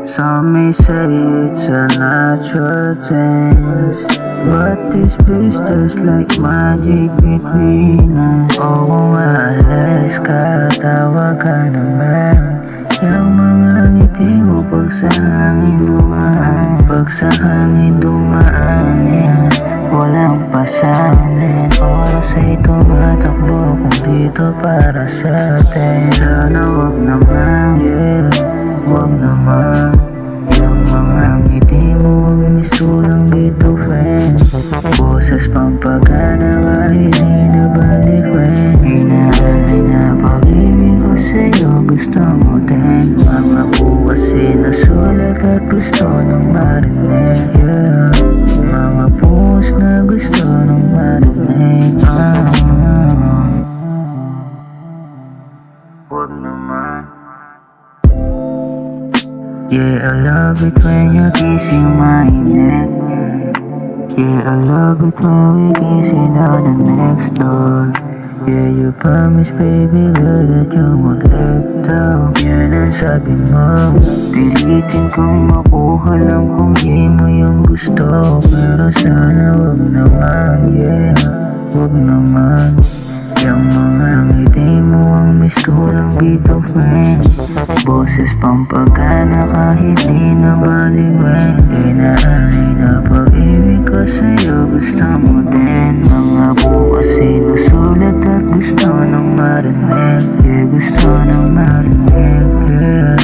Some may say it's a natural thing, but this place there's like magic between us. Oh, kung aalis ka, tawa ka naman. Yung mga ngiti mo pag sa hangin dumaan, pag sa hangin dumaan, yeah. Walang pasanin, oras ay tumatakbo kung dito para sa atin. Sana wag naman, yeah, wag naman. Yung mga ngiti mo, mistulang dito, friend. Boses pampagana kahit di na balik, friend. Inaalay na pag-ibig ko sa'yo, gusto mo din. Mga bukas sinusulat at gusto nang marinig, yeah. Mga puso na gusto nang marinig, wag naman. Yeah, I love it when you're kissing my neck. Yeah, I love it when we kissing out the next door. Yeah, you promise baby girl that you won't let down. Yan ang sabi mo, pilitin kong makuha lang kung di mo yung gusto. Pero sana wag naman, yeah, wag naman. Yung mga ngiti mo ang mistulang dito, friend. Boses pampagana kahit di na baliwan. Inaalay na pag-ibig ko sa'yo, gusto mo din. Mga bukas sinusulat at gusto nang marinig, yeah, gusto nang marinig, yeah.